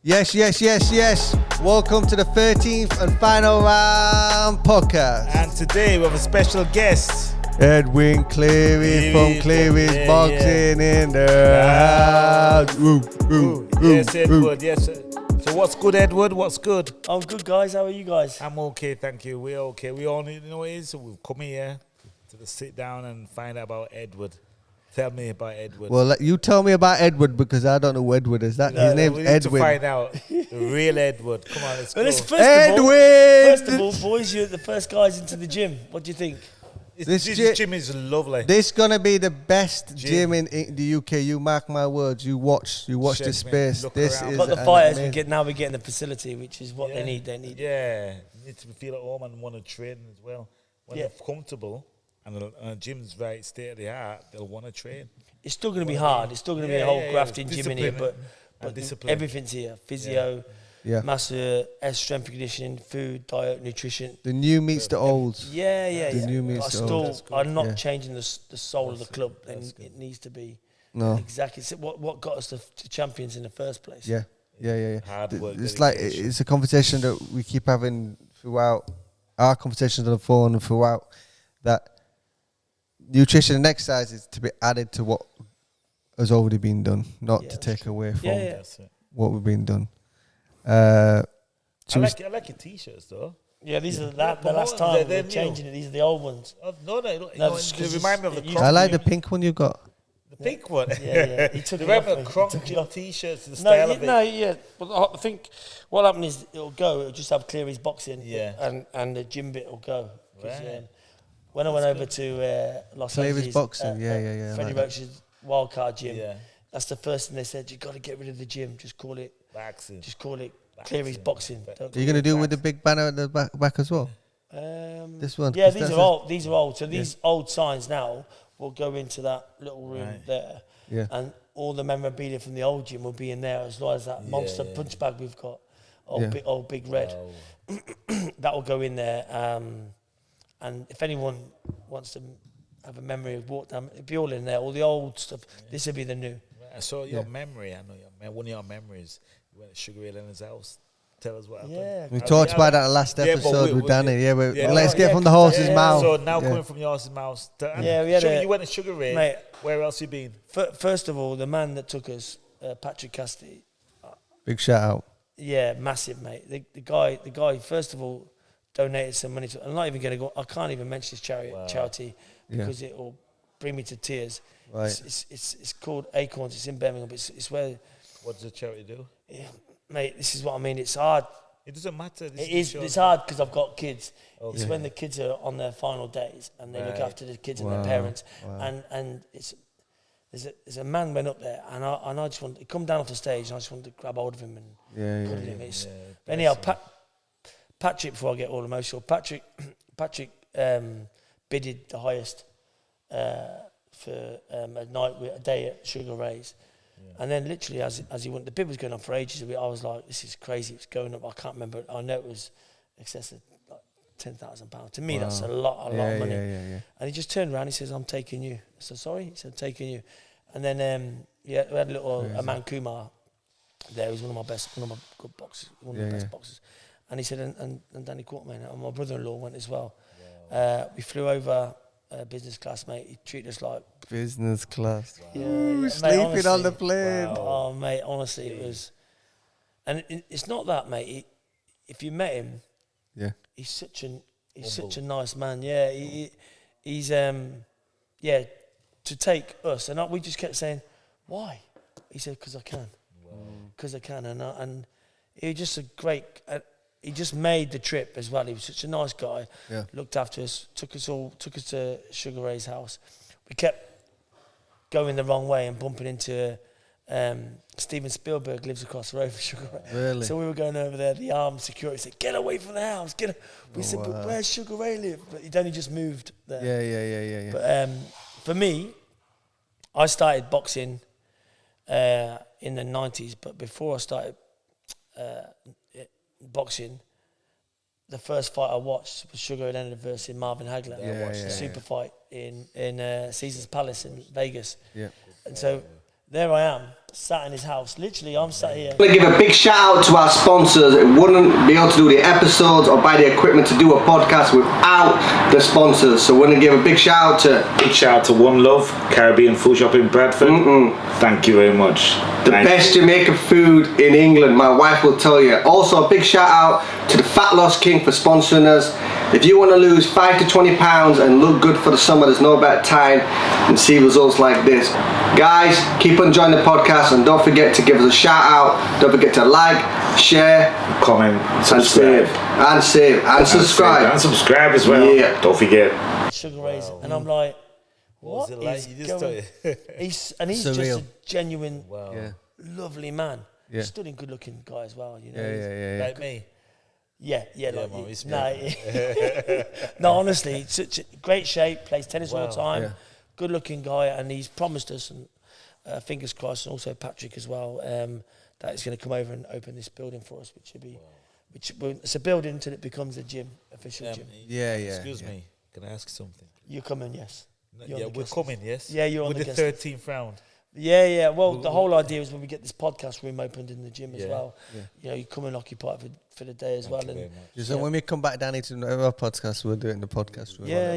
Yes. Welcome to the 13th and final round podcast. And today we have a special guest. Edwin Cleary from Cleary's Boxing in the house. Yes, Edward. Yes. So what's good, Edward? What's good? I'm good, guys. How are you guys? I'm okay, thank you. We're okay. We all need to know what it is. So we've come here to sit down and find out about Edward. Tell me about Edward. Well, you tell me about Edward because I don't know who Edward is. His name's we need Edwin. to find out the real Edward. Come on, let's go. Edwin! First of all, boys, you're the first guys into the gym. What do you think? This gym is lovely. This gonna be the best gym in the UK. You mark my words. You watch this space. This is But the fighters we're getting the facility, which is what they need. They need. Yeah, you need to feel at home and want to train as well. When they're comfortable and the gym's right state of the art, they'll want to train. It's still going to be hard. It's still going to be a whole grafting gym in here, but discipline. everything's here: physio, master, strength and conditioning, food, diet, nutrition. The new meets the old. The new meets the old. I'm not changing the soul of the club. And it needs to be exactly what got us to champions in the first place. Yeah. Hard work, it's like it's a conversation that we keep having throughout our conversations on the phone and throughout that nutrition and exercise is to be added to what has already been done, not to take away from what we've been done. I like your t-shirts though. Yeah, these are the last time they're changing it. These are the old ones. No, they remind me of the. I like the pink one you got. The pink one. Yeah. He took the red crocodile t-shirts. The style of it. But I think what happened is it'll just have Cleary's boxing. Yeah. And the gym bit will go. Right. When I went over to Los Angeles, Cleary's boxing. Freddie like Roach's wildcard gym. Yeah. That's the first thing they said. You got to get rid of the gym. Just call it. Boxing. Just call it Cleary's boxing. Are you gonna do it with the big banner at the back as well? This one. Yeah, these are old. These are old. So these old signs now will go into that little room there. Yeah. And all the memorabilia from the old gym will be in there, as well as that monster punch bag we've got. Old big red. Wow. That will go in there. And if anyone wants to have a memory of walk down, it'll be all in there. All the old stuff. This will be the new. So your memory, I know one of your memories. You went to Sugar Ray Leonard's house. Tell us what happened. Yeah. We talked about that last episode with Danny. Let's get from the horse's mouth. So now coming from your horse's mouth. You went to Sugar Ray. Mate, where else you been? First of all, the man that took us, Patrick Cassidy. Big shout out. Yeah, massive, mate. The guy. First of all, donated some money to. I'm not even going to go. I can't even mention his charity because it will bring me to tears. Right. It's called Acorns. It's in Birmingham. But it's where. What does the charity do? Yeah, mate, this is what I mean. It's hard. It doesn't matter. It's hard because I've got kids. Okay. It's when the kids are on their final days and they look after the kids and their parents. Wow. And there's a man went up there and I just wanted to come down off the stage and I just wanted to grab hold of him and put him. Anyhow, Patrick, before I get all emotional, Patrick bidded the highest for a day at Sugar Ray's. And then literally as he went, the bid was going on for ages. I was like, this is crazy. It's going up. I can't remember. I know it was excess of like £10,000. To me, that's a lot of money. Yeah. And he just turned around. He says, "I'm taking you." I said, "Sorry?" He said, "I'm taking you." And then we had a little Aman Kumar there. He was one of my good boxers, one of the best boxers. And he said, and Danny Quartermain and my brother-in-law went as well. We flew over. Business class, mate. He treated us like business class. Yeah, sleeping honestly, on the plane. Wow. Oh, mate, honestly, it was. And it's not that, mate. If you met him, he's such a nice man. Yeah, he's to take us, and we just kept saying, why? He said, because I can, because I can, and he was just a great. He just made the trip as well. He was such a nice guy. Yeah. Looked after us. Took us to Sugar Ray's house. We kept going the wrong way and bumping into Steven Spielberg lives across the road from Sugar Ray. Really? So we were going over there. The armed security said, "Get away from the house." We said, "But where's Sugar Ray live?" But he'd only just moved there. Yeah. But for me, I started boxing in the 90s. But before I started boxing, the first fight I watched was Sugar Ray Leonard versus Marvin Hagler. I watched the super fight in Caesar's Palace in Vegas. Yeah. And so there I am, sat in his house. Literally, I'm sat here. I'm going to give a big shout out to our sponsors. It wouldn't be able to do the episodes or buy the equipment to do a podcast without the sponsors. So we're going to give a big shout out to One Love Caribbean Food Shop in Bradford. Thank you very much. The best Jamaican food in England, my wife will tell you. Also a big shout out to the Fat Loss King for sponsoring us. If you want to lose 5 to 20 pounds and look good for the summer, there's no better time than see results like this. Guys, keep on enjoying the podcast and don't forget to give us a shout out. Don't forget to like, share, comment, subscribe. And subscribe. And subscribe as well. Yeah. Don't forget. Sugar Rays. And I'm like, what was it like? is You just going? He's just Surreal. a genuine, Yeah. lovely man. Yeah. Stunning, good-looking guy as well. You know. Yeah. Like me. Yeah, like man, you. respect. No, honestly, such a great shape. Plays tennis all the time. Yeah. Good-looking guy, and he's promised us, and fingers crossed, and also Patrick as well, that he's going to come over and open this building for us, which will be, it's a building until it becomes a gym, official gym. Yeah. Excuse me. Can I ask something? You're coming, yes. You're on the We're guest coming, yes. Yeah, you're on with the the guest 13th round. Yeah. Well, the whole idea is when we get this podcast room opened in the gym as well. Yeah. You know, you come and occupy it for the day as well. And So when we come back down here to another podcast, we'll do it in the podcast room. yeah.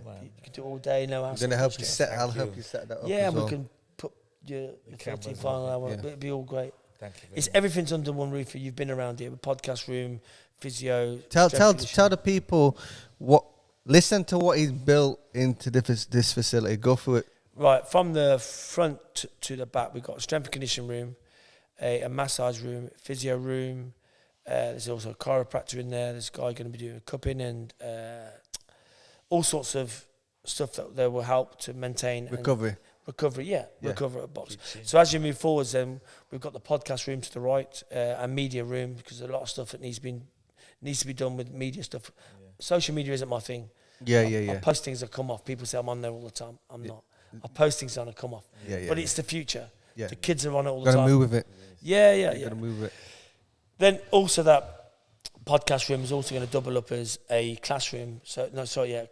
man. You can do it all day. No, I'm gonna help you set. I'll help you set that up. Yeah, as and we well. can put the cameras 13th final hour. Yeah. It'll be all great. Thank you very It's much. everything's under one roof. You've been around here. Podcast room, physio. Tell strength conditioning. the people what. Listen to what he's built into this facility. Go through it. Right, from the front to the back, we've got a strength and conditioning room, a massage room, physio room. There's also a chiropractor in there. There's a guy going to be doing cupping and all sorts of stuff that will help to maintain Recovery. Recovery, yeah. Recover at box. Teaching. So as you move forwards, then we've got the podcast room to the right, and media room, because there's a lot of stuff that needs to be done with media stuff. Social media isn't my thing. I post things that come off. People say I'm on there all the time. I'm not. I post things on and come off. But it's the future. Yeah. The kids are on it all the Gotta time. move with it. Yeah. Gotta move with it. Then also that podcast room is also going to double up as a classroom.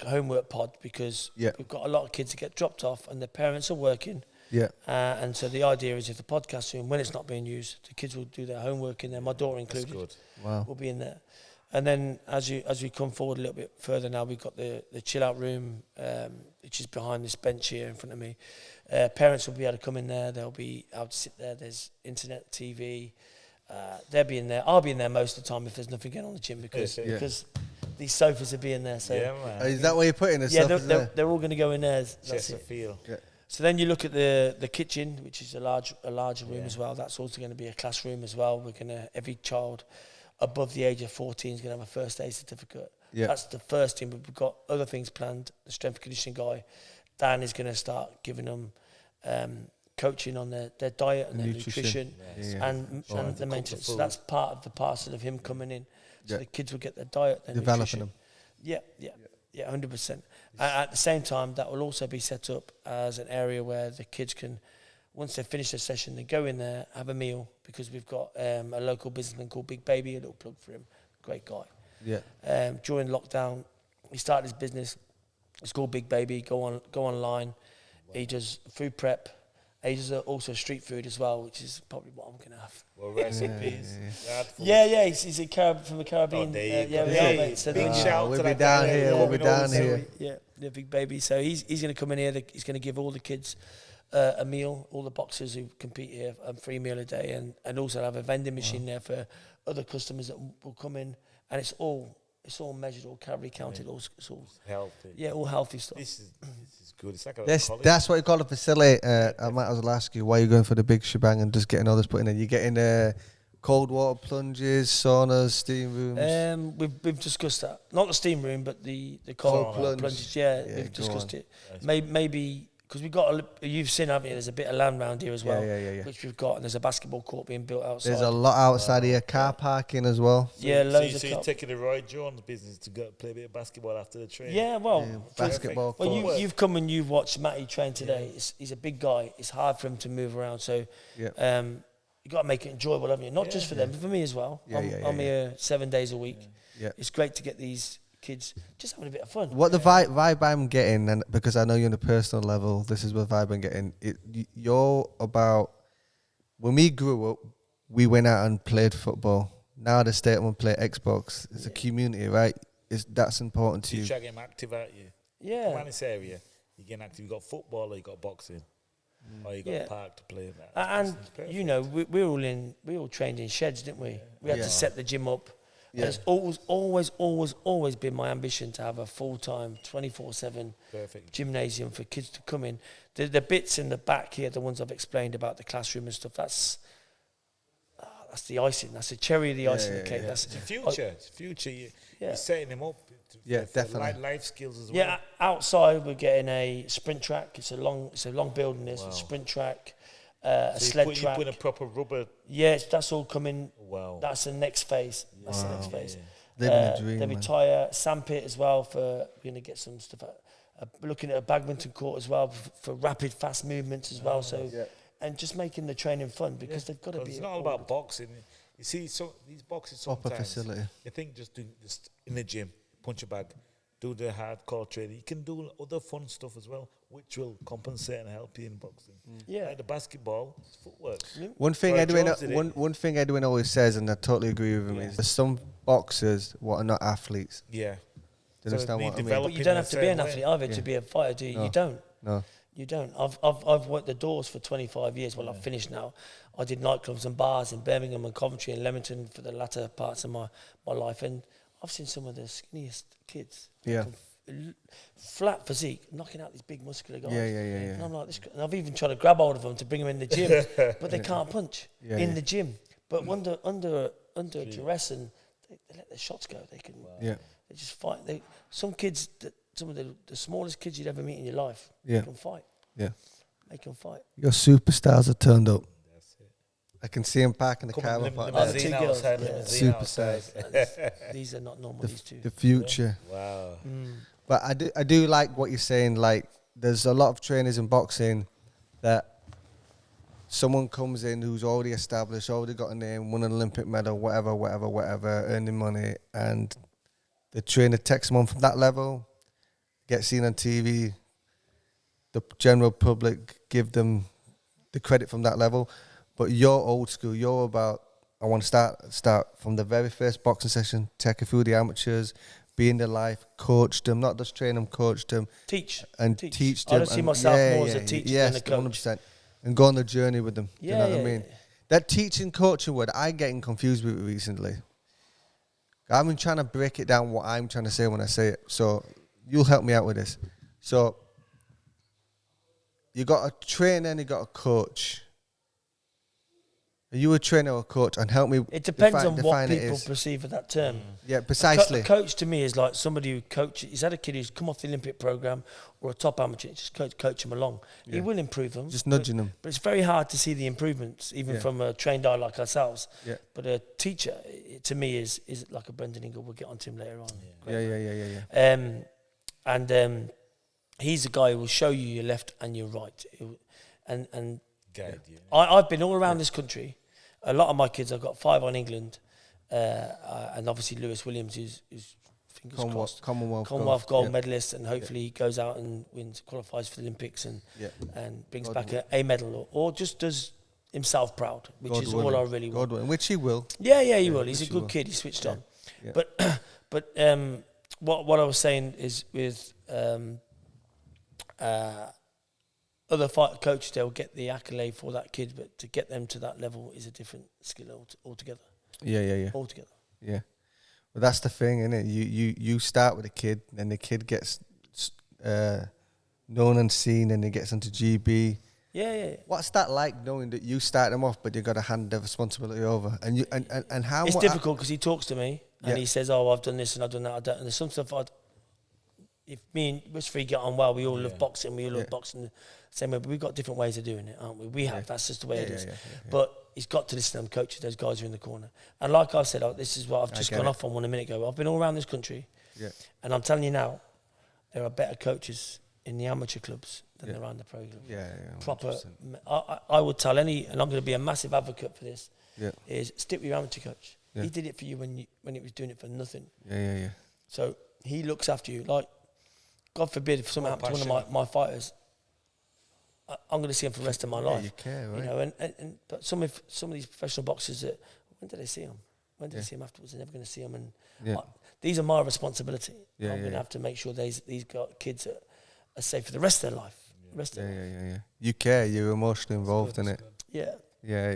Homework pod, because we've got a lot of kids that get dropped off and their parents are working. Yeah. And so the idea is if the podcast room, when it's not being used, the kids will do their homework in there. My daughter included. That's good. Wow. Will be in there. And then as we come forward a little bit further now, we've got the chill out room, which is behind this bench here in front of me. Parents will be able to come in there. They'll be able to sit there. There's internet, TV. They'll be in there. I'll be in there most of the time if there's nothing going on in the gym because these sofas will be in there. So man. Is that where you're putting the stuff? They're all going to go in there. That's Just a it. feel. Yeah. So then you look at the kitchen, which is a larger room as well. That's also going to be a classroom as well. We're going to every child above the age of 14 is going to have a first aid certificate. Yeah. That's the first thing, but we've got other things planned. The strength and conditioning guy, Dan, is going to start giving them coaching on their diet and their nutrition and the maintenance. So that's part of the parcel of him coming in. So the kids will get their diet, their Developing nutrition. them. Yeah, 100%. And at the same time, that will also be set up as an area where the kids can, once they finish their session, they go in there, have a meal, because we've got a local businessman called Big Baby, a little plug for him, great guy. Yeah. During lockdown, he started his business. It's called Big Baby. Go online. Wow. He does food prep. He does also street food as well, which is probably what I'm gonna have. Well, recipes. Yeah. He's from the Caribbean. Oh, there you go. Mate. So big shout we'll to be that down guy. here. We'll be down here. Yeah, the Big Baby. So he's going to come in here. He's going to give all the kids a meal, all the boxers who compete here, a free meal a day, and also have a vending machine there for other customers that will come in. And it's all measured, all calorie counted, it's all healthy. Yeah, all healthy stuff. This is good. It's like a that's what you call a facility. I might as well ask you why you're going for the big shebang and just getting all this put in. You're getting cold water plunges, saunas, steam rooms. We've discussed that. Not the steam room, but the cold plunges. Yeah, we've discussed it. Maybe because we've got you've seen, haven't you? There's a bit of land around here as well, which we've got, and there's a basketball court being built outside. There's a lot outside here, car parking as well. Loads of. So you're taking the Roy Jones business to go play a bit of basketball after the training? Yeah, basketball. Well, you've come and you've watched Matty train today. He's a big guy. It's hard for him to move around, so you got to make it enjoyable, haven't you? Not just for them, but for me as well. I'm here 7 days a week. Yeah. It's great to get these kids just having a bit of fun. What the vibe I'm getting, and because I know you on a personal level, this is what vibe I'm getting. You're about, when we grew up, we went out and played football. Now the state and play Xbox. It's a community, right? That's important to you. You try to get them active, aren't you? Yeah. Around this area, you get active. You got football, or you got boxing, or you got a park to play. And you know, we all trained in sheds, didn't we? We had to set the gym up. Yeah. And it's always been my ambition to have a full-time, 24/7 gymnasium for kids to come in. The bits in the back here, the ones I've explained about the classroom and stuff, that's the icing. That's the cherry of the icing cake. Yeah. That's the future. It's future. You're setting them up. For definitely. Life skills as well. Yeah, outside we're getting a sprint track. It's a long building. There's a sprint track, a sled track. You put a proper rubber. Yes, that's all coming. Wow. That's the next phase. That's the next phase. Living a dream, there'll be tyre, sandpit as well for, we're going to get some stuff out. Looking at a badminton court as well for rapid, fast movements as well. So, and just making the training fun because they've got to be. It's not all about boxing. You see, so these boxes sometimes. Proper facility. You think just doing this in the gym, punch a bag, do the hardcore training. You can do other fun stuff as well, which will compensate and help you in boxing. Yeah, like the basketball, it's footwork. One thing Edwin always says, and I totally agree with him, is there's some boxers what are not athletes. Yeah. Do you understand what I mean? But you don't have to be an athlete either to be a fighter, do you? No. You don't. No. You don't. I've worked the doors for 25 years. Well, I've finished now. I did nightclubs and bars in Birmingham and Coventry and Leamington for the latter parts of my life, and I've seen some of the skinniest kids. Yeah. Flat physique, knocking out these big muscular guys. Yeah. And I'm like, and I've even tried to grab hold of them to bring them in the gym, but they can't punch in the gym. But under duress, and they let their shots go. They can. They just fight. Some kids, some of the smallest kids you'd ever meet in your life, can fight. Yeah. Make them fight. Your superstars are turned up. That's it. I can see them parking the car. Limousine outside. Superstars. These are not normal. These two. The future. Wow. But I do like what you're saying. Like, there's a lot of trainers in boxing that someone comes in who's already established, already got a name, won an Olympic medal, whatever, earning money, and the trainer takes them on from that level, get seen on TV, the general public give them the credit from that level. But you're old school. You're about, I want to start from the very first boxing session, take it through the amateurs, be in their life, coach them, not just train them, coach them. Teach them. I don't see myself more as a teacher than a coach. 100%. And go on the journey with them. Do you know what I mean? Yeah. That teaching, coaching word, I'm getting confused with it recently. I've been trying to break it down what I'm trying to say when I say it. So you'll help me out with this. So you got a trainer and you got a coach. Are you a trainer or a coach? And help me. It depends on what people perceive of that term. Yeah, precisely. A coach to me is like somebody who coaches. He's had a kid who's come off the Olympic program or a top amateur. Just coach him along. He will improve them. Just nudging them. But it's very hard to see the improvements, even from a trained eye like ourselves. Yeah. But a teacher, to me, is like a Brendan Ingle. We'll get onto him later on. Yeah. He's the guy who will show you your left and your right, and Guide you. I've been all around this country. A lot of my kids, I've got 5 on England, and obviously Lewis Williams, who's fingers crossed, Commonwealth gold medalist, and hopefully he goes out and qualifies for the Olympics and brings back a medal, or just does himself proud, which is all I really want. Which he will. Yeah, he will. He's a good kid. He's switched on. Yeah. But what I was saying is with other fighter coaches, they'll get the accolade for that kid, but to get them to that level is a different skill altogether. Yeah. Altogether. Yeah. Well, that's the thing, isn't it? You start with a kid, and the kid gets known and seen, and he gets into GB. Yeah. What's that like, knowing that you start them off, but you've got to hand the responsibility over? And you and how it's difficult because he talks to me and he says, "Oh, I've done this and I've done that." And there's some stuff if me and Westbury get on well, we all love boxing. We all love boxing the same way, but we've got different ways of doing it, aren't we? That's just the way it is. But he's got to listen to them coaches. Those guys are in the corner. And like I said, this is what I've just gone off on one a minute ago. I've been all around this country, and I'm telling you now, there are better coaches in the amateur clubs than there are in the pro clubs. Proper. I would tell any, and I'm going to be a massive advocate for this. Is stick with your amateur coach. He did it for you when he was doing it for nothing. Yeah. So he looks after you. Like, God forbid if something happened to one of my fighters, I'm going to see him for the rest of my life. You care, right? You know, and but some of these professional boxers, that when did they see him? When did they see him afterwards? They're never going to see him. And these are my responsibility. I'm going to have to make sure these kids are safe for the rest of their life. Yeah. You care. You're emotionally involved in it. Yeah. Yeah.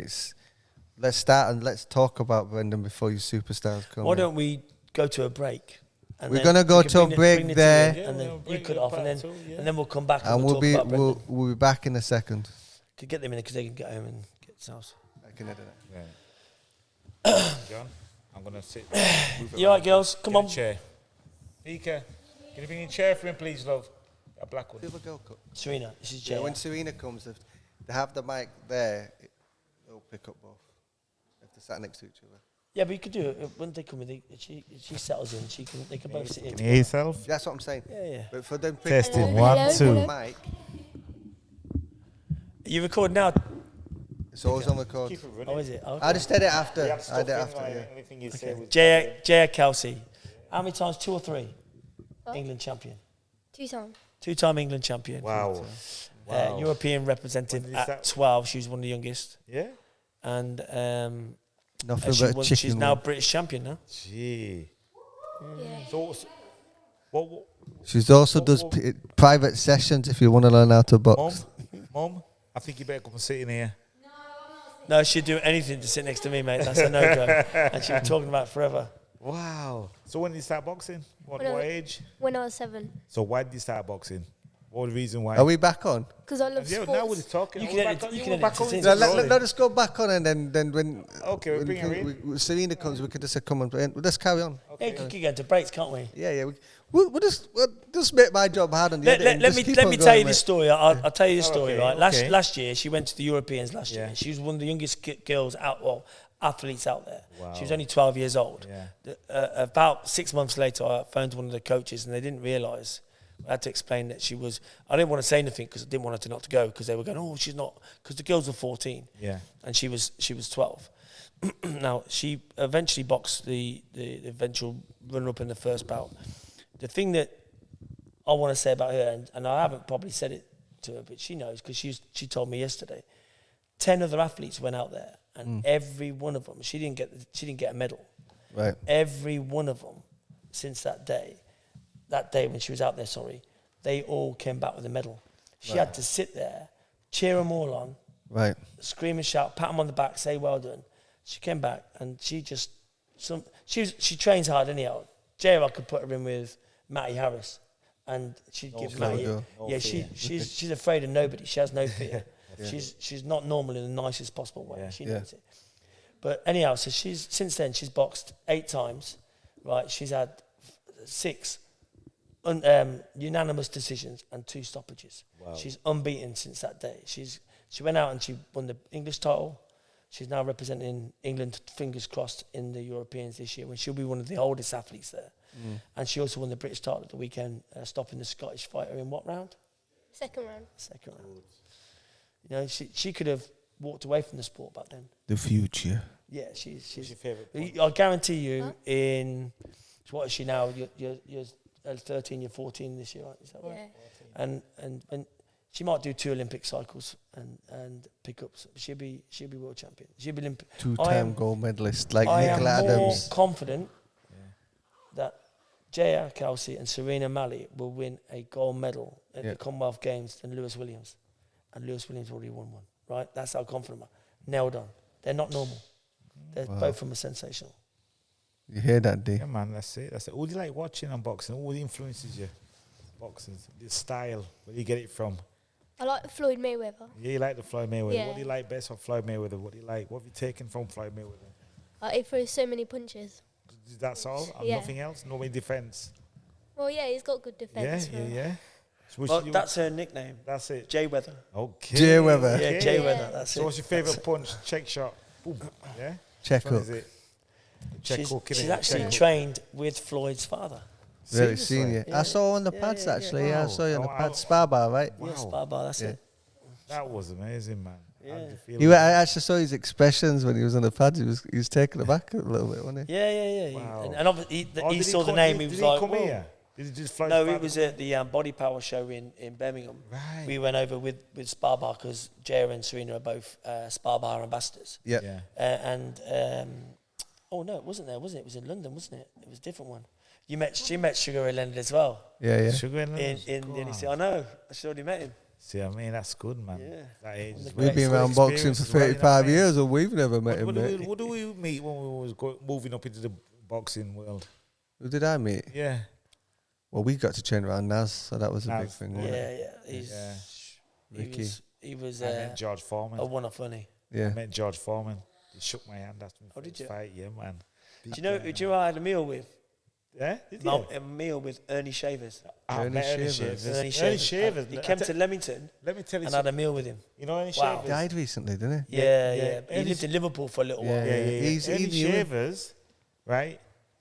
Let's start and let's talk about Brendan before your superstars come. Why don't we go to a break? And we're gonna go to a break there, and then you cut off, and then we'll come back and we'll talk about we'll be back in a second. Could get them in because they can get home and get themselves. I can edit it. Yeah. John, I'm gonna sit. You alright, girls? Come on. Chair. Vika, can you bring a chair for him, please, love? A black one. Serena, this is Jay. Yeah, when Serena comes, if they have the mic there, it'll pick up both. If they're sat next to each other. Yeah, but you could do it when they come in. She settles in. They can both sit in. Can you hear yourself? That's what I'm saying. Yeah. But for them Testing. pick 1, 2. mic, You record now? it's always on record. Keep it running. Oh, is it? Okay. I just did it after. You have I stuff did it in, after. like, Yeah. anything you say with Jaya Kelsey. How many times? 2 or 3? What? England champion. 2 times. 2-time England champion. Wow. European representative When did at that- 12. She was one of the youngest. Yeah? And Nothing she but won, chicken. she's now British champion now. Gee. Yeah. So, what She's also does private sessions if you want to learn how to box. Mom, I think you better come and sit in here. No, she'd do anything to sit next to me, mate. That's a no-go. And she'd be talking about it forever. Wow. So when did you start boxing? What age? When I was 7. So why did you start boxing? What was the reason why? Are we back on? Because I love Yeah, sports. now we're talking. You We're can back edit- on- you we're can back edit on it in. the Let us go back on, and then when Okay, we're bringing her in. when Serena comes, we can just come and we'll just carry on. Yeah, we could get into breaks, can't we? Yeah. We'll just make my job hard on the editing. Let Just keep me on tell going, you mate. this story. I'll tell you the story, okay, right? okay. Last year, she went to the Europeans last Yeah. year. She was one of the youngest girls athletes out there. Wow. She was only 12 years old. Yeah. About 6 months later, I phoned one of the coaches, and they didn't realise. I had to explain that she was. I didn't want to say anything because I didn't want her to not to go because they were going, oh, she's not, because the girls were 14, Yeah. and she was 12. Now she eventually boxed the eventual runner-up in the first bout. The thing that I want to say about her, and I haven't probably said it to her, but she knows because she told me yesterday. 10 other athletes went out there, and every one of them, she didn't get a medal. Right. Every one of them, since that day when she was out there, they all came back with a medal. She had to sit there, cheer them all on, Right. scream and shout, pat them on the back, say well done. She came back and she trains hard anyhow. I could put her in with Matty Harris, and she'd give Matty. fear. She's afraid of nobody. She has no fear. She's not normal in the nicest possible way. Yeah. She knows it. But anyhow, so since then she's boxed 8 times. Right, she's had 6 unanimous decisions and 2 stoppages. Wow. She's unbeaten since that day. She went out and she won the English title. She's now representing England, fingers crossed, in the Europeans this year, when she'll be one of the oldest athletes there. And she also won the British title at the weekend, stopping the Scottish fighter in what round? Second round. Second round. You know, she could have walked away from the sport back then. The future. Yeah, she's What's your favourite punch? I guarantee you, what is she now? You're 13, you're 14 this year, right? Is that right? Yeah. And she might do 2 Olympic cycles and pick up. She'll be world champion. She'll be Olympic. 2-time gold medalist like I Nicola am more Adams. confident that Jaya Kelsey and Serena Malley will win a gold medal at the Commonwealth Games than Lewis Williams. And Lewis Williams already won one, right? That's how confident I am. Nailed on. They're not normal. They're both of them are sensational. You hear that, D? Yeah, man, that's it. Who do you like watching on boxing? What influences you? Boxing, the style. Where do you get it from? I like Floyd Mayweather. Yeah, you like the Floyd Mayweather. Yeah. What do you like best of Floyd Mayweather? What do you like? What have you taken from Floyd Mayweather? He throws so many punches. That's all? And Yeah. nothing else? No way defense? Well, yeah, he's got good defense. Yeah. So Well, that's her nickname. that's it. Jay Weather. Okay. Jay Weather. Yeah, Okay. Jay Yeah. Weather. That's So it. what's your favourite punch? Check shot. Boom. Yeah? Check Which one hook. is it? Check She's, hook, innit? she's actually Check hook. trained with Floyd's father. Very Seriously? senior. Yeah. I saw on the Yeah, pads yeah, actually. yeah. I saw you on the Wow. pads. Spar bar, right? Wow. Yes, Baba, that's Yeah. it. That was amazing, man. How did you feel? I actually saw his expressions when he was on the pads. He was taken aback a little bit, wasn't he? Yeah. Wow. And obviously, Oh, he did saw the come- name. did- He was did like, come "Whoa." here? Did he just fly? No, his it was at the Body Power show in Birmingham. Right. We went over with Spar Bar because Jaya and Serena are both Spar Bar ambassadors. Yeah. Oh no, it wasn't there, was it? It was in London, wasn't it? It was a different one. She met Sugar Ray Leonard as well. Yeah. Sugar and In the NEC. I know. I should already met him. See, I mean, that's good, man. Yeah. That age is We've been great. around boxing for Experience as well, you know what 35 I mean? years and we've never met him, What mate. do we meet when we was moving up into the boxing world? Who did I meet? Yeah. Well, we got to train around Naz, so that was a big Naz, thing. Yeah, wasn't it? yeah. Ricky. He was I met George Foreman. a one-off funny. Yeah. I met George Foreman. He shook my hand after my Oh, did first you? fight. Yeah, man. Do you know who I had a meal with? Yeah? Did you? A meal with Ernie Shavers. I Ernie met Ernie Shavers. Shavers. Ernie Ernie Shavers. Shavers. He came to Leamington Let me tell you and had a something. meal with him. You know Ernie Wow. Shavers? Died recently, didn't he? Yeah. He Ernie lived in Liverpool for a little while. Yeah. Ernie He knew him. Shavers, right?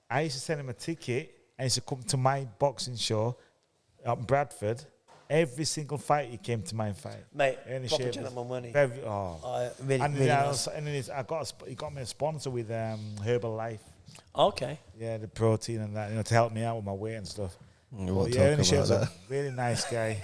I used to send him a ticket. I used to come to my boxing show up in Bradford. Every single fight he came to my fight. Mate, Ernie proper Shavers. gentleman, wasn't he? Very, oh. Really, And really then, nice. he got me a sponsor with Herbalife. Okay. Yeah, the protein and that, to help me out with my weight and stuff. We won't Yeah, Ernie talk Shavers about a that. really nice guy.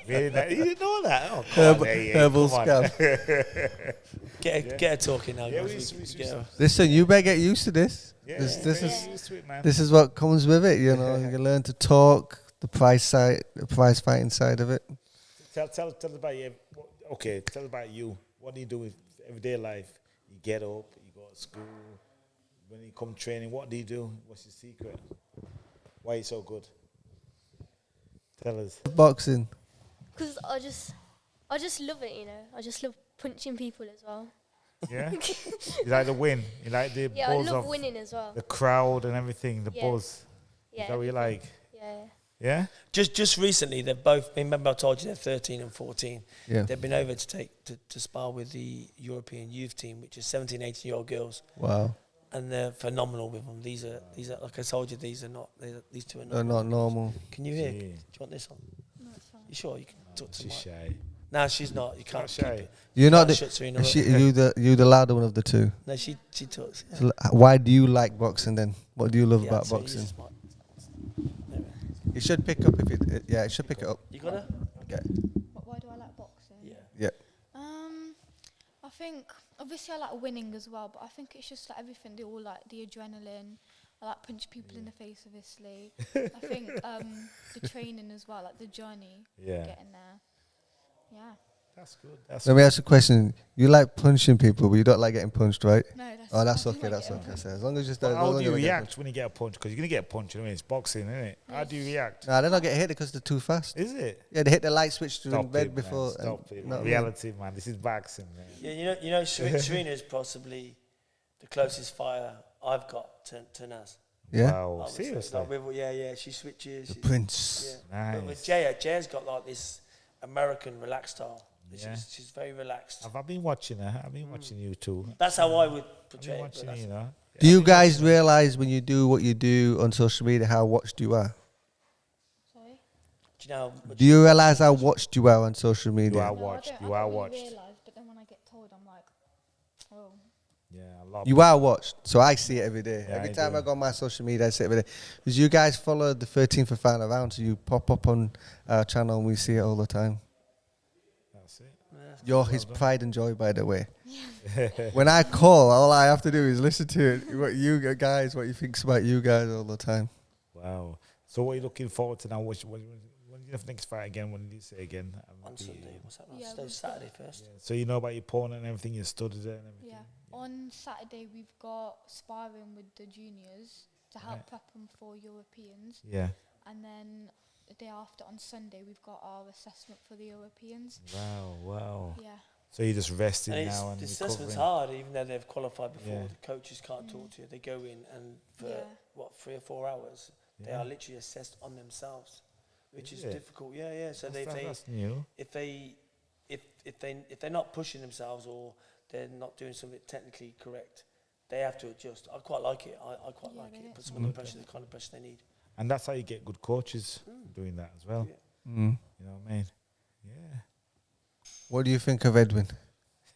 Really nice. You didn't know that? Oh, come on, Herbal come on. scam. Get her talking now. Yeah, guys. we Get her. Listen, you better get used to this. Yeah, This very is used to it, man. this is what comes with it. You know, you learn to talk, the prize fighting side of it. Tell us about you. Okay, tell us about you. What do you do with everyday life? You get up, you go to school. When you come training, what do you do? What's your secret? Why are you so good? Tell us. Boxing. Because I just love it, I just love punching people as well. Yeah? You like the win? You like the Yeah, I buzz love of winning as well. the crowd and everything, the Yeah. buzz? Yeah. Is that what you like? Yeah. Yeah? Just recently, they've both been. Remember, I told you they're 13 and 14. Yeah. They've been over to spar with the European youth team, which is 17, 18-year-old girls, Wow. and they're phenomenal with them. These are like I told you, these two are not. They're not normal. Can you hear? Yeah. Do you want this on? No, it's fine. You sure you can talk to She's me? shy. No, she's not. You can't. Not shy. keep it. You're not Can't the, shut Serena up. you the louder one of the two. No, she talks. Yeah. So why do you like boxing then? What do you love Yeah, about so boxing? use this mic. There we are. It should pick up if it. Yeah, it should pick it up. You got her? Okay. Why do I like boxing? Yeah. Yeah. I think obviously I like winning as well, but I think it's just like everything. They all like the adrenaline. I like punch people in the face, obviously. I think the training as well, like the journey, Yeah. getting there. Yeah. That's good. That's Let me ask you a question. You like punching people, but you don't like getting punched, right? No, that's. Oh, that's I do okay. like That's getting okay. punched. So as long as just Well, as how long do as you don't get react punched. when you get a punch? Because you're going to get a punch, it's boxing, isn't it? How do you react? Nah, they don't get hit because they're too fast. Is it? Yeah, they hit the light switch to Stop in bed it, before. man. Stop it. no, no. Reality, man. This is boxing, man. Yeah, Serena is possibly the closest fighter I've got to Naz. Yeah. Wow. I would say. Seriously? Like yeah, she switches. The she- prince. Yeah. But with Nice. Jaya's got like this American relaxed style. Yeah. She's very relaxed. I've been watching her. I've been watching you too. That's how I would I've portray been it. but watching that's- you, know. Do you guys realize when you do what you do on social media how watched you are? Sorry. Do you know? how much- Do you realize how watched you are on social media? You are No, watched. I You are don't watched. really realise, but then when I get told, I'm like, oh. Yeah, a lot. You are watched, so I see it every day. Yeah, every I time do. I go on my social media, I see it every day. Because you guys follow the 13th for Final Round, so you pop up on our channel and we see it all the time. That's it. You're his pride and joy, by the way. When I call, all I have to do is listen to it, what you thinks about you guys all the time. Wow. So what are you looking forward to now? When do you have next fight again? When did you say again? On Sunday. What's that? Yeah, Yeah, we've Saturday first. Yeah. So you know about your opponent and everything. You studied it and everything. Yeah. On Saturday, we've got sparring with the juniors to help Right. prep them for Europeans. Yeah. And then the day after, on Sunday, we've got our assessment for the Europeans. Wow. Wow. Yeah. So you're just resting And now and the assessment's recovering. hard, even though they've qualified before. Yeah. The coaches can't talk to you. They go in and for Yeah. 3 or 4 hours, they Yeah. are literally assessed on themselves, which is it? difficult. Yeah. So That's new. if they're not pushing themselves or they're not doing something technically correct, they have to adjust. I quite like it. I quite Yeah, like they it. do. It puts them under pressure, the kind of pressure they need. And that's how you get good coaches doing that as well. Yeah. Mm. You know what I mean? Yeah. What do you think of Edwin?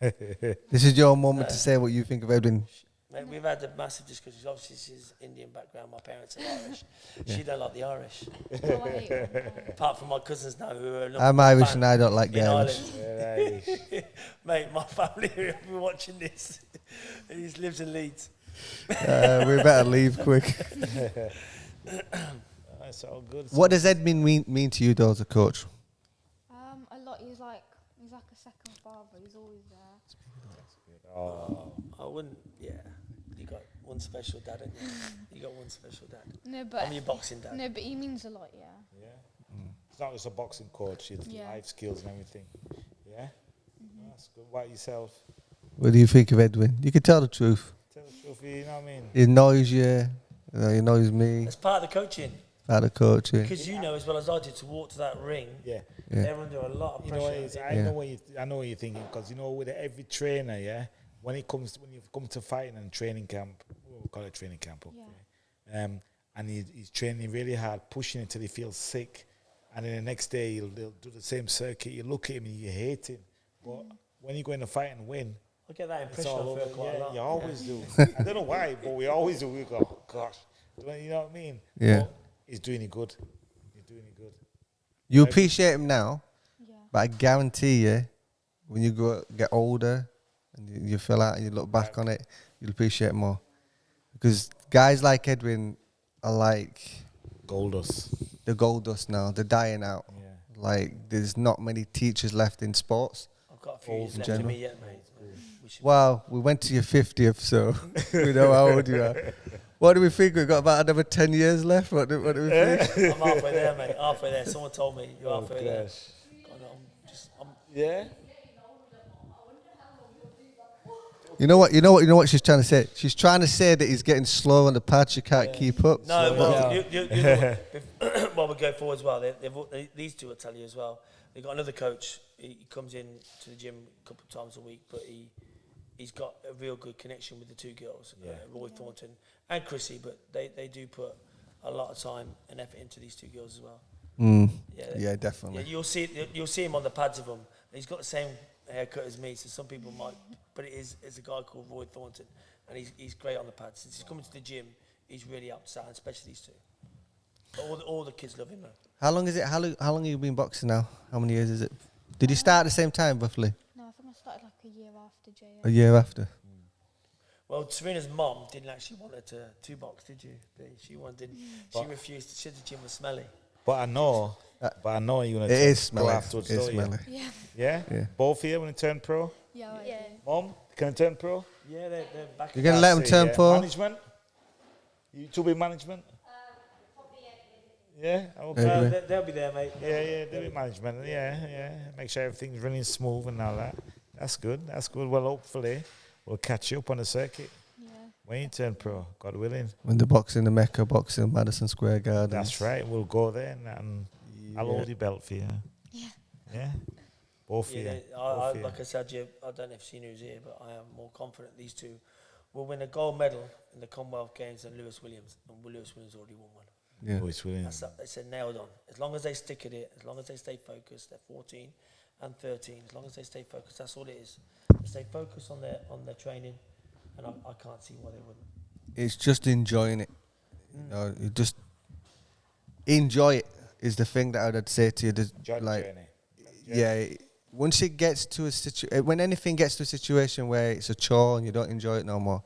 This is your moment to say what you think of Edwin. Mate, we've had a massive discussion. Obviously, she's Indian background. My parents are Irish. She don't like the Irish. Oh, I hate it. Apart from my cousins now, who are. I'm Irish and I don't like the in Irish. Ireland. Mate, my family will be watching this. He lives in Leeds. We better leave quick. That's all good. What does Edmund mean to you, though, as a coach? A lot. He's like a second father. He's always there. Oh, I wouldn't. Yeah, you got one special dad, haven't you? You got one special dad. No, but I'm your boxing dad. no, but he means a lot. Yeah. yeah. It's not just a boxing coach, it's Yeah. life skills and everything. Yeah? That's good. What about yourself? What do you think of Edwin? You can tell the truth. Tell the truth, you know what I mean? He knows you. He knows me. That's part of the coaching. How to coach you. Because you know as well as I do, to walk to that ring, Yeah. Yeah. they're under a lot of You pressure. know what it is? I know what you're thinking, because you know with every trainer, yeah, when you come to fighting and training camp, we'll call it training camp, okay. And he's training really hard, pushing until he feels sick, and then the next day he'll do the same circuit. You look at him and you hate him, but when you go in a fight and win, I get that it's impression all I over. feel quite a Yeah, lot. you always do. I don't know why, but we always do. We go, oh, gosh, you know what I mean? Yeah. But he's doing it good. He's doing it good. You appreciate him now, Yeah. but I guarantee you, when you get older and you fill out and you look back on it, you'll appreciate it more. Because guys like Edwin are like Gold dust. the gold dust now. They're dying out. Yeah. Like, there's not many teachers left in sports. I've got a few years in left to general. me yet, mate. We should- Well, we went to your 50th, so we know how old you are. What do we think? We've got about another 10 years left. What do we think? I'm halfway there, mate. Halfway there. Someone told me you're halfway there. Gosh. I'm Yeah. You know what she's trying to say? She's trying to say that he's getting slow on the pad. She can't keep up. No, So- well, while we go forward as well, these two will tell you as well. They've got another coach. He comes in to the gym a couple of times a week, but he's got a real good connection with the two girls, Roy Thornton and Chrissy. But they do put a lot of time and effort into these two girls as well. Yeah, definitely. Yeah, you'll see him on the pads of them. He's got the same haircut as me, so some people might. But it is a guy called Roy Thornton, and he's great on the pads. Since he's coming to the gym, he's really up to sound, especially these two. All the kids love him, man. How long is it? How long have you been boxing now? How many years is it? Did you start at the same time, roughly? No, I think I started like a year after Jay. A year after. Well, Serena's mom didn't actually want her to box, did you? She wanted. She refused. She said the gym was smelly. But I know you're gonna It is go smelly. afterwards, It's don't you? smelly. Yeah. Yeah? Yeah. Both of you when you turn pro? Yeah. I Yeah. do. Mom, can I turn pro? Yeah, they're back. You're gonna let them That's it, turn yeah. pro? Management? You two be management? Yeah, okay. Yeah. They'll be there, mate. Yeah, they'll be management. Yeah. Make sure everything's running smooth and all that. That's good. Well, hopefully we'll catch you up on the circuit. Yeah. When you turn pro, God willing. When the boxing, the Mecca boxing, Madison Square Garden. That's right. We'll go there and I'll hold your belt for you. Yeah. Yeah? Both of you. Both of you. Like I said, I don't know if Sinu is here, but I am more confident these two will win a gold medal in the Commonwealth Games than Lewis Williams. And Lewis Williams already won one. Yeah. Lewis Williams. It's a nailed on. As long as they stick at it, as long as they stay focused, they're 14 and 13. As long as they stay focused, that's all it is. They stay focused on their training, and I can't see why they wouldn't. It's just enjoying it. You know, you just enjoy it is the thing that I'd say to you. Enjoy the Like, journey. yeah, once it gets to a situation, when anything gets to a situation where it's a chore and you don't enjoy it no more,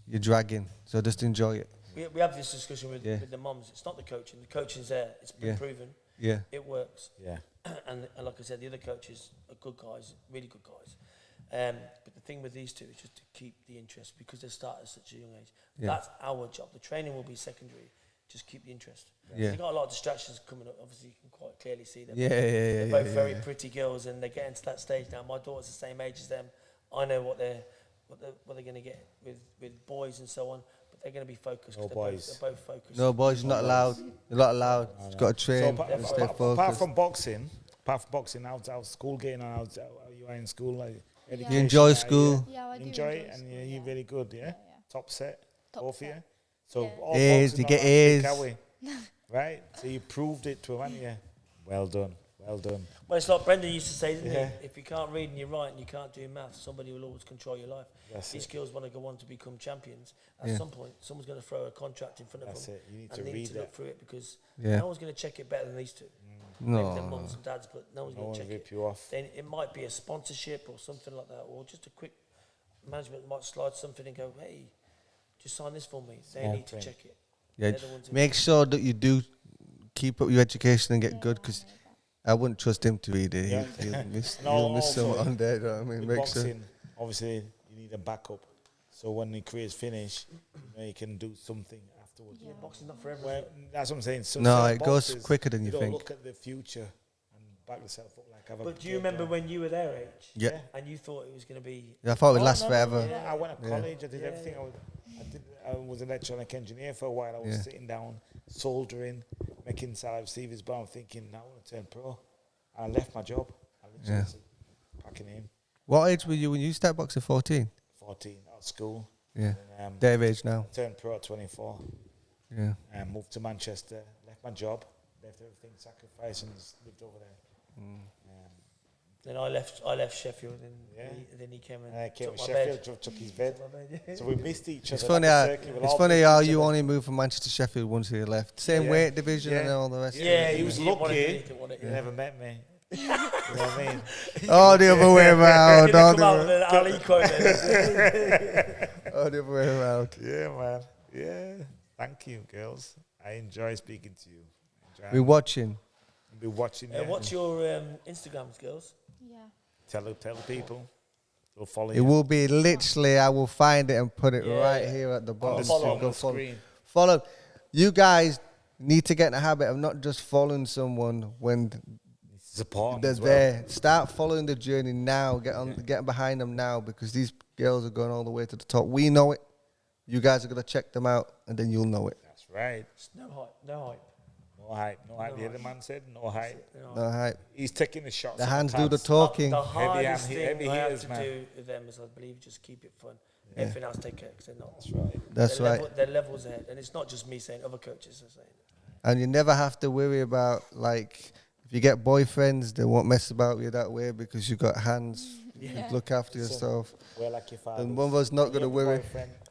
you're dragging. So just enjoy it. We have this discussion with the mums. It's not the coaching. The coaching's there. It's been proven. Yeah. It works. Yeah. And like I said, the other coaches are good guys, really good guys. But the thing with these two is just to keep the interest because they start at such a young age. Yeah. That's our job. The training will be secondary. Just keep the interest. Yeah. You've got a lot of distractions coming up. Obviously, you can quite clearly see them. Yeah. They're both very pretty girls, and they're getting to that stage now. My daughter's the same age as them. I know what they're going to get with boys and so on. But they're going to be focused. No boys. They're both focused. No, boys, you're not allowed. You're not allowed. You've got to train and stay apart focused. from boxing, how's school getting on? How you are in school? Like, education, You enjoy how school? Yeah, I do Enjoy it, and you're really good, yeah? Yeah. Top set, Top both of you? set. So Yeah. all A's, boxing you not get last week, A's. are we? Right? So you proved it to him, haven't you? Well done. Well done. Well, it's like Brendan used to say, didn't Yeah. he? If you can't read and you write and you can't do maths, somebody will always control your life. That's These it. girls want to go on to become champions. At Yeah. some point, someone's going to throw a contract in front of That's them. it. You need and to they read need to look that. through it because Yeah. no one's going to check it better than these two. Maybe their No. mums and dads, but no one's No going one to check rip it. you off. Then it might be a sponsorship or something like that, or just a quick management might slide something and go, hey, just sign this for me. They Small need to print. check it. Yeah, They're the ones who- make sure that you do keep up your education and get good, because I wouldn't trust him to read it. Yeah. He'll miss, No, he'll miss also, some on there. You know what I mean? With Make sure. boxing, obviously, you need a backup. So when the career's finished, you can do something afterwards. Yeah. Boxing's not for everyone. Well, that's what I'm saying. So No, certain it goes boxers, quicker than you don't think. look at the future and back yourself up like have a But do you good remember plan. when you were their age? Yeah. And you thought it was going to be... I thought it would Oh, last no, forever. yeah, I went to Yeah. college. I did Yeah, everything. yeah. I was an electronic engineer for a while. I was Yeah. sitting down, soldering, making salary receivers, but I'm thinking, now I want to turn pro. And I left my job. I literally Yeah. said, packing in, What age were you when you started boxing? 14? 14, out of school. Yeah. And, Their age now. turned pro at 24 Yeah. and moved to Manchester. Left my job, left everything, sacrificed, and just lived over there. Then I left Sheffield, and Yeah. then he came and And I came took to my Sheffield, bed. took his bed. Took my bed, yeah. So we missed each It's other. funny. like a circle. We'll It's all funny miss how each you other. only moved from Manchester to Sheffield once you left. Same Yeah. weight division Yeah. and all the rest. Yeah, of it. he was didn't want it, lucky. he didn't want it, He yeah. never met me. You know what I mean? Oh, the other way around. Didn't All come out with the, an Ali quote then. all the other way around. Yeah, man. Yeah. Thank you, girls. I enjoy speaking to you. We're watching. Be watching. Yeah. What's your Instagrams, girls? Yeah. Tell people. They'll follow It you. will be literally, I will find it and put it Yeah. right here at the on bottom. the, follow on Go the screen. Follow. You guys need to get in the habit of not just following someone when Support they're as well. there. Start following the journey now. Get behind them now, because these girls are going all the way to the top. We know it. You guys are gonna check them out, and then you'll know it. That's right. No hype. No hype. No hype. No hype. No The hype. other man said no hype. No hype. He's taking the shots. The on hands do the tabs. talking. The Heavy hardest hand- thing heavy I have hitters, to man. do with them is, I believe, just keep it fun. Everything else take care, because they're not. That's right. That's They're right. They're levels ahead, and it's not just me saying. Other coaches are saying. And you never have to worry about, like, if you get boyfriends, they won't mess about you that way because you got hands. You Yeah. look after So- yourself. We're like your father. And one of us not gonna worry.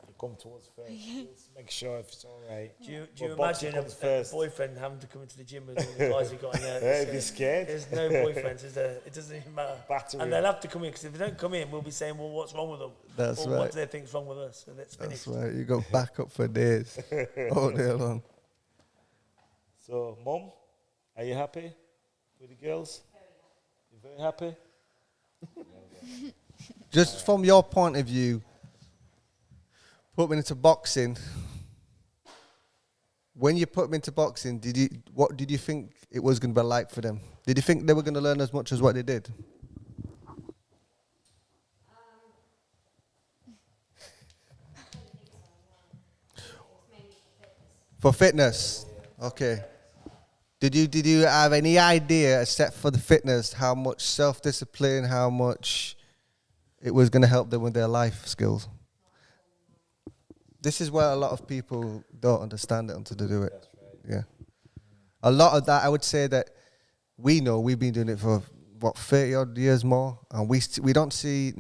You come to us first. Let's make sure if it's all right. Do you Well, boxing imagine comes a first. boyfriend having to come into the gym with all the guys who got in there? Hey, be scared. There's no boyfriends, is there? It doesn't even matter. Battery. And they'll have to come in, because if they don't come in, we'll be saying, well, what's wrong with them? That's or right. what do they think's wrong with us? So that's That's finished. right. You got backup for days, all day long. So, Mum, are you happy with the girls? You very happy? Just from your point of view, put me into boxing. When you put me into boxing, what did you think it was going to be like for them? Did you think they were going to learn as much as what they did? For fitness, okay. Did you have any idea, except for the fitness, how much self-discipline, how much it was going to help them with their life skills? This is where a lot of people don't understand it until they do it. Yeah. A lot of that, I would say that we know, we've been doing it for, 30 odd years more, and we don't see,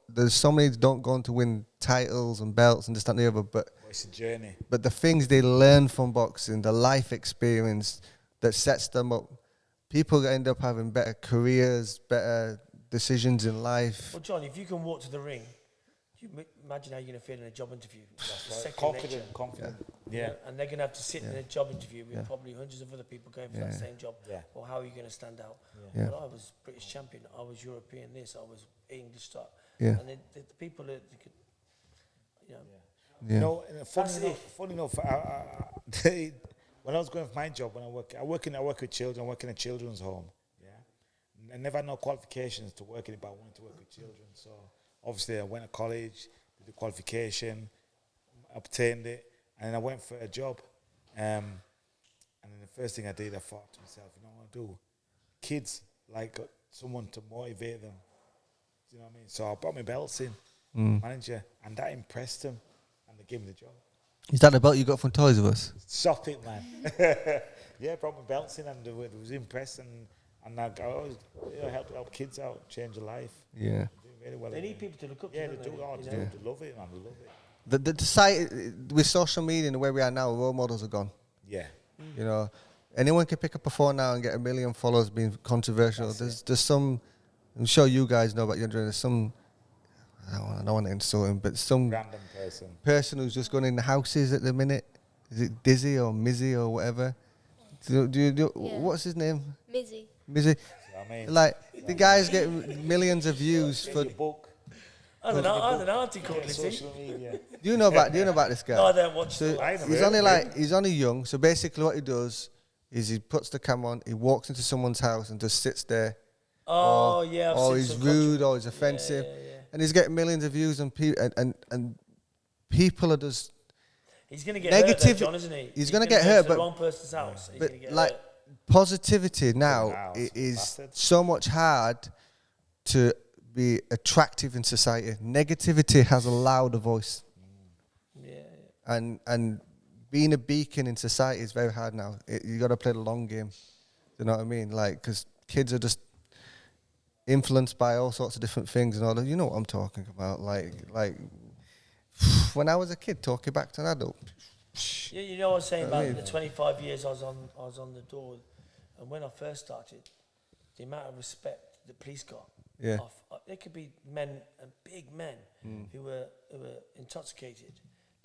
there's so many that don't go on to win titles and belts and this, that, and the other, but It's a journey. the things they learn from boxing, the life experience that sets them up, people end up having better careers, better decisions in life. Well, John, if you can walk to the ring, you imagine how you're going to feel in a job interview. It's second Confident, nature. confident. You Yeah. know, and they're going to have to sit in a job interview with probably hundreds of other people going for that Yeah. same job. Yeah. Well, how are you going to stand out? Yeah. Well, I was British champion. I was European this. I was English star. Yeah. And the people that, could, you know, Yeah. You know, and That's funny enough, when I was going for my job, when I work with children, I work in a children's home. Yeah, I never had no qualifications to work in it, but I wanted to work with children. So obviously, I went to college, did the qualification, obtained it, and then I went for a job. And then the first thing I did, I thought to myself, you know what I do? Kids like someone to motivate them. Do you know what I mean? So I brought my belts in, manager, and that impressed them, and they gave me the job. Is that the belt you got from Toys of Us? Stop it, man. Yeah, brought my belts in, and they was impressed, and And I always help kids out, change their life. Yeah. Doing really well. They need people to look up to. Yeah, they don't do. they? Oh, You they know? do. They love it, man. They love it. The society with social media and the way we are now, role models are gone. Yeah. You know, anyone can pick up a phone now and get 1 million followers being controversial. There's some, I'm sure you guys know about your there's some, I don't want to insult him, but some Random person who's just going in the houses at the minute. Is it Dizzy or Mizzy or whatever? Do Yeah. what's his name? Mizzy. Mizzy. I mean, Like the guys get millions of views for. your book, I had an auntie called Lizzie. social media. Do you know about this guy? No, I don't watch So it. I know he's it, only really. he's only young. So basically, what he does is he puts the camera on, he walks into someone's house and just sits there. Oh, yeah. I've Or seen he's some rude, controversy. or he's offensive, Yeah. and he's getting millions of views, and people are just. He's going to get hurt, Negative- though, John, isn't he? he's gonna gonna get go hurt, to the but- wrong person's house. He's But gonna get like hurt. positivity now House, is bastard. so much hard to be attractive in society. Negativity has a louder voice. Yeah. And being a beacon in society is very hard now. You got to play the long game. You know what I mean? Like, because kids are just influenced by all sorts of different things and all that. You know what I'm talking about? Like when I was a kid, talking back to an adult. Yeah, you know what I was saying I about mean- the 25 years I was on the door, and when I first started, the amount of respect the police got. Yeah. There could be men and big men who were intoxicated.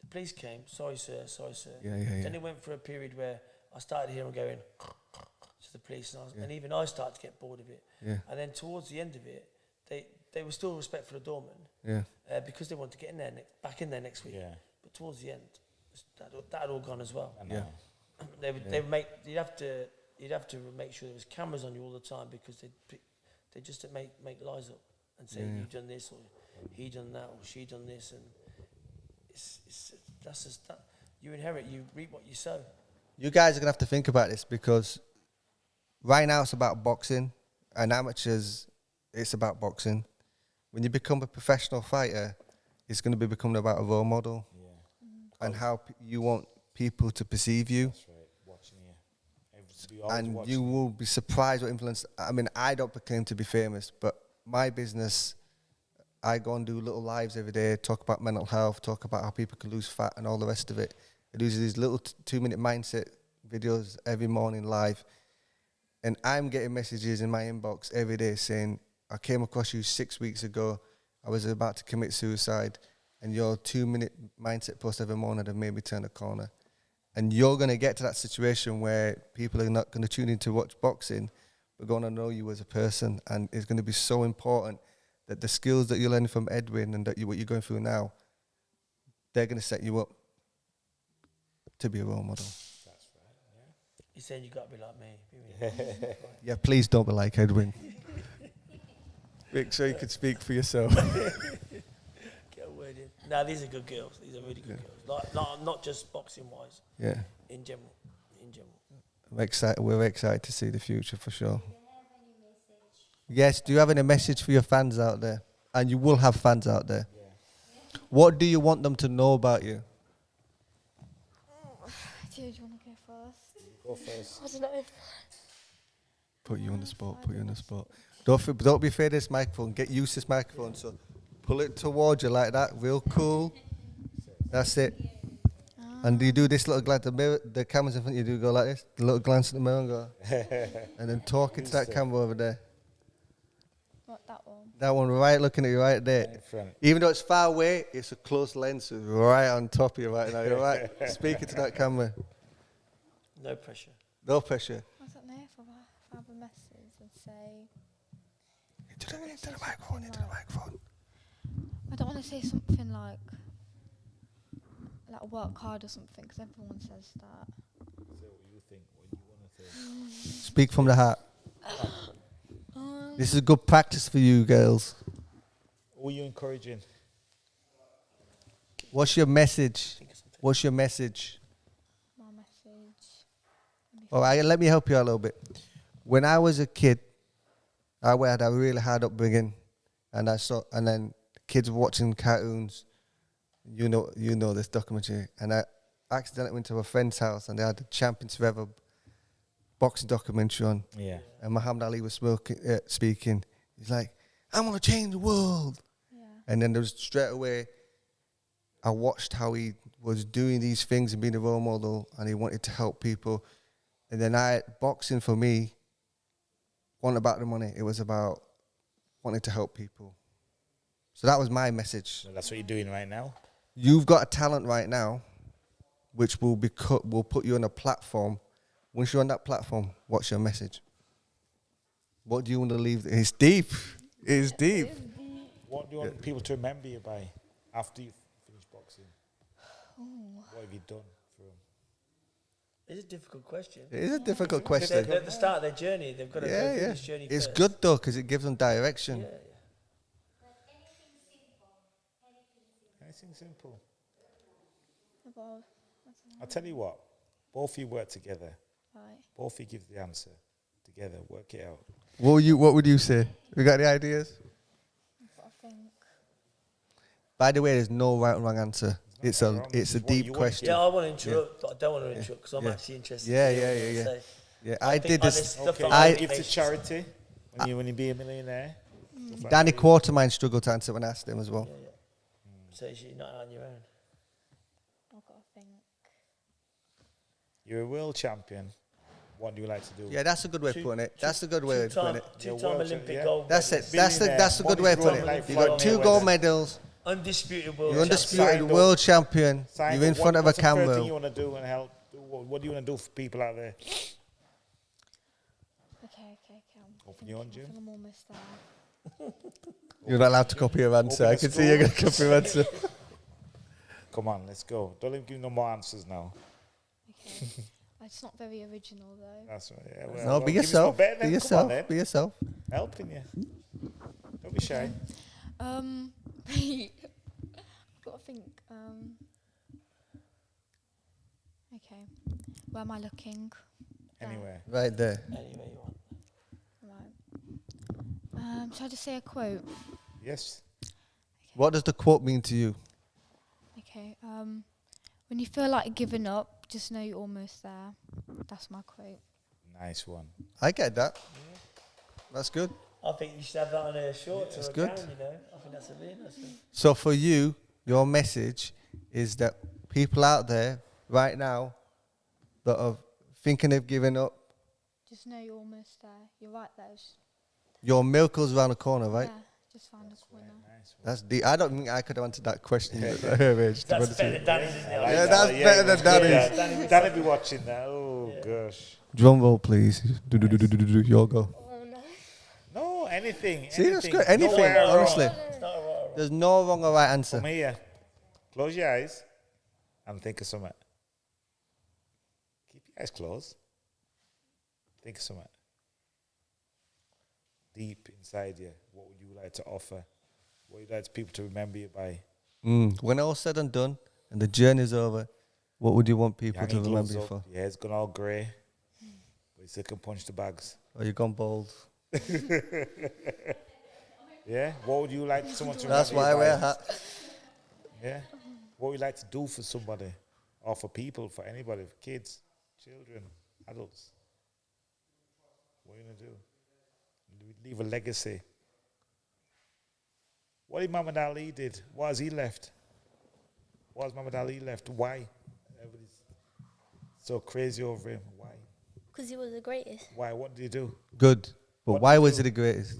The police came, sorry sir. Yeah. Then it went for a period where I started hearing going to the police, and even I started to get bored of it. Yeah. And then towards the end of it, they were still respectful of doormen Yeah. because they wanted to get in there back in there next week. Yeah. But towards the end, that had all gone as well. I know. Yeah. They would make you'd have to make sure there was cameras on you all the time because they just make lies up and say you've done this or he done that or she done this, and that's just that you inherit, you reap what you sow. You guys are gonna have to think about this because right now it's about boxing, and amateurs, it's about boxing. When you become a professional fighter, it's going to be becoming about a role model and how you want people to perceive you. That's right. Watching you. We always And watch you will be surprised what influence. I mean, I don't claim to be famous, but my business, I go and do little lives every day, talk about mental health, talk about how people can lose fat and all the rest of it. I do these little 2-minute mindset videos every morning live. And I'm getting messages in my inbox every day saying, I came across you 6 weeks ago. I was about to commit suicide. And your 2-minute mindset post every morning have made me turn a corner. And you're going to get to that situation where people are not going to tune in to watch boxing, but going to know you as a person. And it's going to be so important that the skills that you're learning from Edwin and that what you're going through now, they're going to set you up to be a role model. He said you got to be like me. Yeah, please don't be like Edwin. Make sure you can speak for yourself. Get a word in. No, these are good girls. These are really good girls. Not just boxing wise. Yeah, In general. we're excited to see the future for sure. Yes, do you have any message for your fans out there? And you will have fans out there. What do you want them to know about you? Do you want to go first? Go first. I don't know. Put you on the spot, put you on the spot. Don't be afraid of this microphone. Get used to this microphone. So pull it towards you like that, real cool. That's it. And you do this little glance, the camera's in front of you, do go like this, the little glance at the mirror and go. And then talk into that camera over there. What, that one? That one right looking at you right there. In front. Even though it's far away, it's a close lens, so it's right on top of you right now. You're right. Speaking to that camera. No pressure. No pressure. I don't know if I have a message and say. Into the microphone, into the microphone. I don't want to say something like work hard or something, because everyone says that. Say what you think, what you want to say. Speak from the heart. This is good practice for you girls. Who are you encouraging? What's your message? What's your message? My message. All right, let me help you out a little bit. When I was a kid, I had a really hard upbringing, and then kids were watching cartoons. You know this documentary, and I accidentally went to a friend's house, and they had the Champions Forever boxing documentary on, Yeah. and Muhammad Ali was speaking. He's like, "I'm gonna change the world," Yeah. and then there was straight away. I watched how he was doing these things and being a role model, and he wanted to help people. And then boxing for me wasn't about the money. It was about wanting to help people. So that was my message. So that's what you're doing right now. You've got a talent right now, which will put you on a platform. Once you're on that platform, what's your message? What do you want to leave? It's deep. It's deep. What do you want people to remember you by after you finish boxing? What have you done for them? It's a difficult question. It is a difficult They're question. at the start of their journey. They've got to go through this journey It's first. good though because it gives them direction. Yeah. Anything simple. Well, I'll tell you what. Both of you work together. right. Both of you give the answer together. Work it out. What would you say? We got any ideas? I think. By the way, there's no right or wrong answer. It's right or a wrong, it's it's a what you deep want. question. Yeah, I want to interrupt, but I don't want to interrupt because I'm Yeah. actually interested. Yeah, to hear yeah, what yeah, you yeah. say. Yeah, I I think did like this. this stuff Okay. like I- Give to patience. charity when you be a millionaire. Stuff like Danny that. Quartermine struggled to answer when I asked him as well. Yeah, yeah. So you're not on your own. I've got to think. You're a world champion. What do you like to do? Yeah, that's a good way of putting it. That's a good way of putting it. Two-time world Olympic champ- yeah. gold That's it. medalist. That's a good way of putting it. Like You got Floyd 2 gold Mayweather. medals. Undisputed world You're undisputed Signed up. world champion. Sign You're in up. front of a What's the first thing you camera. want to do and help? What do you want to do for people out there? Okay. I'm Open your own thinking. I gym. think I'm almost there. You're not allowed to copy your answer. Open I a can see you're going to school. copy your answer. Come on, let's go. Don't even give no more answers now. Okay. It's not very original though. That's right. Yeah, well, No, well, be give me some yourself. better Be then. Come on yourself. then. Be yourself. Helping you. Don't be shy. Wait. I've got to think. Okay. Where am I looking? There. Anywhere. Right there. Anyway, you want. Right. Shall I just say a quote? Yes. What does the quote mean to you? Okay. When you feel like giving up, just know you're almost there. That's my quote. Nice one. I get that. That's good. I think you should have that on a short That's or a good. gown, you know. I think that's a really nice thing. So for you, your message is that people out there right now that are thinking of giving up, Just know you're almost there. You're right there. your miracle's around the corner, right? Yeah. Just find the corner. Nice one. That's deep. I don't think I could have answered that question at her age. to be That's honest with better you. than Danny's, isn't it? Yeah, that's better than Danny's. Danny be watching that. Oh, gosh. Drum roll, please. Your go. Oh no. No, anything. See, that's anything. good. Anything, Nowhere wrong. honestly. It's not a right. There's no wrong or right answer. Come here. Close your eyes and think of something. Keep your eyes closed. Think of something. Deep inside you, what would you like to offer? What would you like people to remember you by? When all's said and done and the journey's over, what would you want people Your to hanging remember gloves you up, for? your hair's gone all grey, but you still can punch the bags. Or you gone bald? Yeah? What would you like someone to That's remember why I you wear a by? hat. Yeah? What would you like to do for somebody? Or for people, for anybody, for kids, children, adults? What are you going to do? Leave a legacy. What did Muhammad Ali did? What has he left? What has Muhammad Ali left? Why? Everybody's so crazy over him. Why? Because he was the greatest. Why? What did he do? Good. But What why did was you- he the greatest?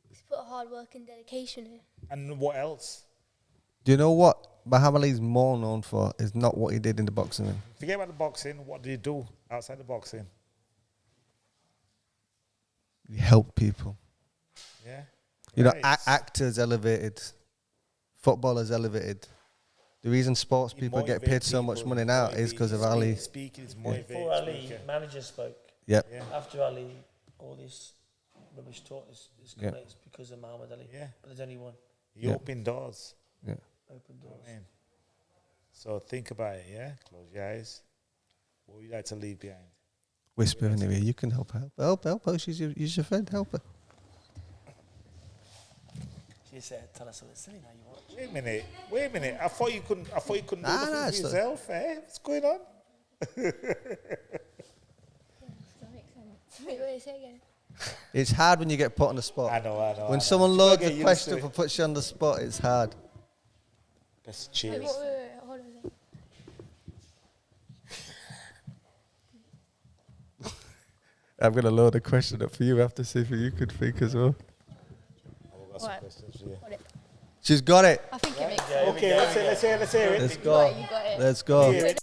He's put hard work and dedication in. And what else? Do you know what Muhammad Ali's more known for is not what he did in the boxing ring? Forget about the boxing. What did he do outside the boxing? He helped people. Yeah? You know, Right. actors elevated, footballers elevated. The reason sports He people get motivated paid so much people, money now motivated is because of speak- Ali. Speaking is Before motivated. Ali, speaker. manager spoke. Yep. Yeah. After Ali, all this rubbish talk is Yeah. coming. It's because of Muhammad Ali. Yeah. But there's only one. He Yeah. opened doors. Yeah. Open doors. I mean, so think about it, yeah? Close your eyes. What would you like to leave behind? Whisper in the ear. You can help her. Help her. She's your friend. Help her. She said, tell us something silly now you watch. Wait a minute. I thought you couldn't do Nah, nothing nah, for it's not- yourself, eh? What's going on? Wait, say again. It's hard when you get put on the spot. I know. When I someone know. loads Get a used question to up it. and puts you on the spot, it's hard. Let's Wait, cheers. hold on a second. I'm gonna load a question up for you after see if you could think as well. I've got some Right. questions for you. She's got it. I think it makes sense. Okay, let's hear it. Let's go. You got it. Let's go. Hear it.